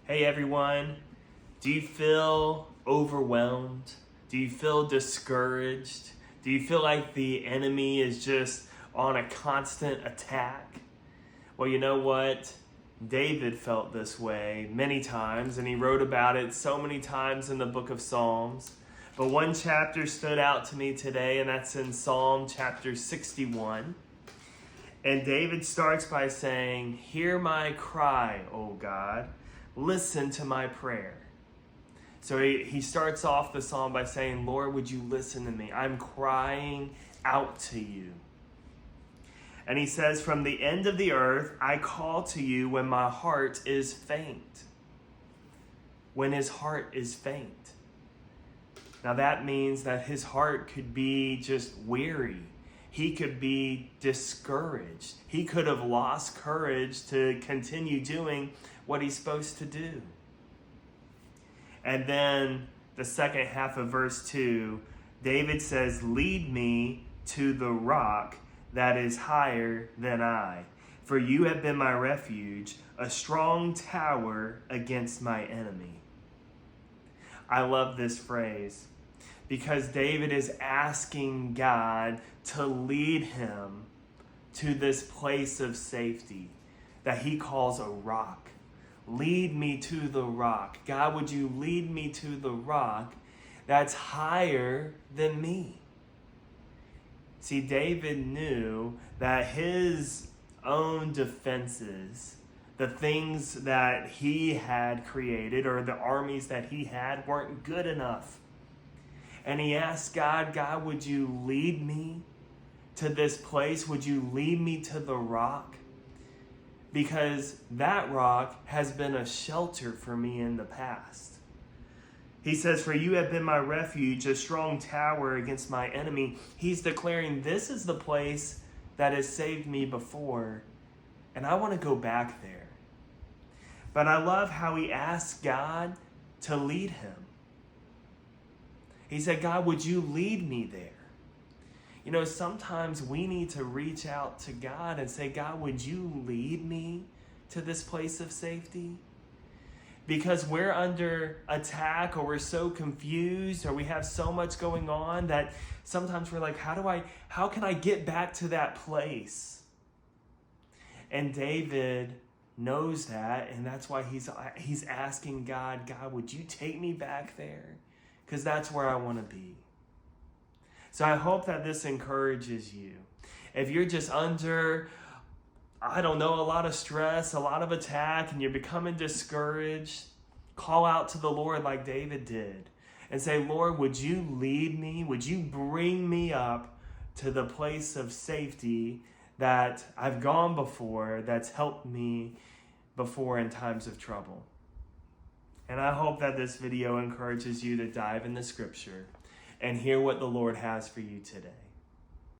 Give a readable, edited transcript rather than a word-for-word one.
Hey everyone, do you feel overwhelmed? Do you feel discouraged? Do you feel like the enemy is just on a constant attack? Well, you know what? David felt this way many times, and he wrote about it so many times in the book of Psalms. But one chapter stood out to me today, and that's in Psalm chapter 61. And David starts by saying, "Hear my cry, O God. Listen to my prayer." So he starts off the psalm by saying, "Lord, would you listen to me? I'm crying out to you." And he says, "From the end of the earth, I call to you when my heart is faint." When his heart is faint. Now that means that his heart could be just weary. He could be discouraged. He could have lost courage to continue doing what he's supposed to do. And then the second half of verse 2, David says, "Lead me to the rock that is higher than I, for you have been my refuge, a strong tower against my enemy." I love this phrase because David is asking God to lead him to this place of safety that he calls a rock. Lead me to the rock. God, would you lead me to the rock that's higher than me? See, David knew that his own defenses, the things that he had created or the armies that he had, weren't good enough. And he asked God, "God, would you lead me to this place? Would you lead me to the rock? Because that rock has been a shelter for me in the past." He says, "For you have been my refuge, a strong tower against my enemy." He's declaring, this is the place that has saved me before, and I want to go back there. But I love how he asked God to lead him. He said, "God, would you lead me there?" You know, sometimes we need to reach out to God and say, "God, would you lead me to this place of safety?" Because we're under attack, or we're so confused, or we have so much going on that sometimes we're like, how can I get back to that place? And David knows that, and that's why he's asking God, "God, would you take me back there? Because that's where I want to be." So I hope that this encourages you. If you're just under, a lot of stress, a lot of attack, and you're becoming discouraged, call out to the Lord like David did and say, "Lord, would you lead me? Would you bring me up to the place of safety that I've gone before, that's helped me before in times of trouble?" And I hope that this video encourages you to dive into Scripture and hear what the Lord has for you today.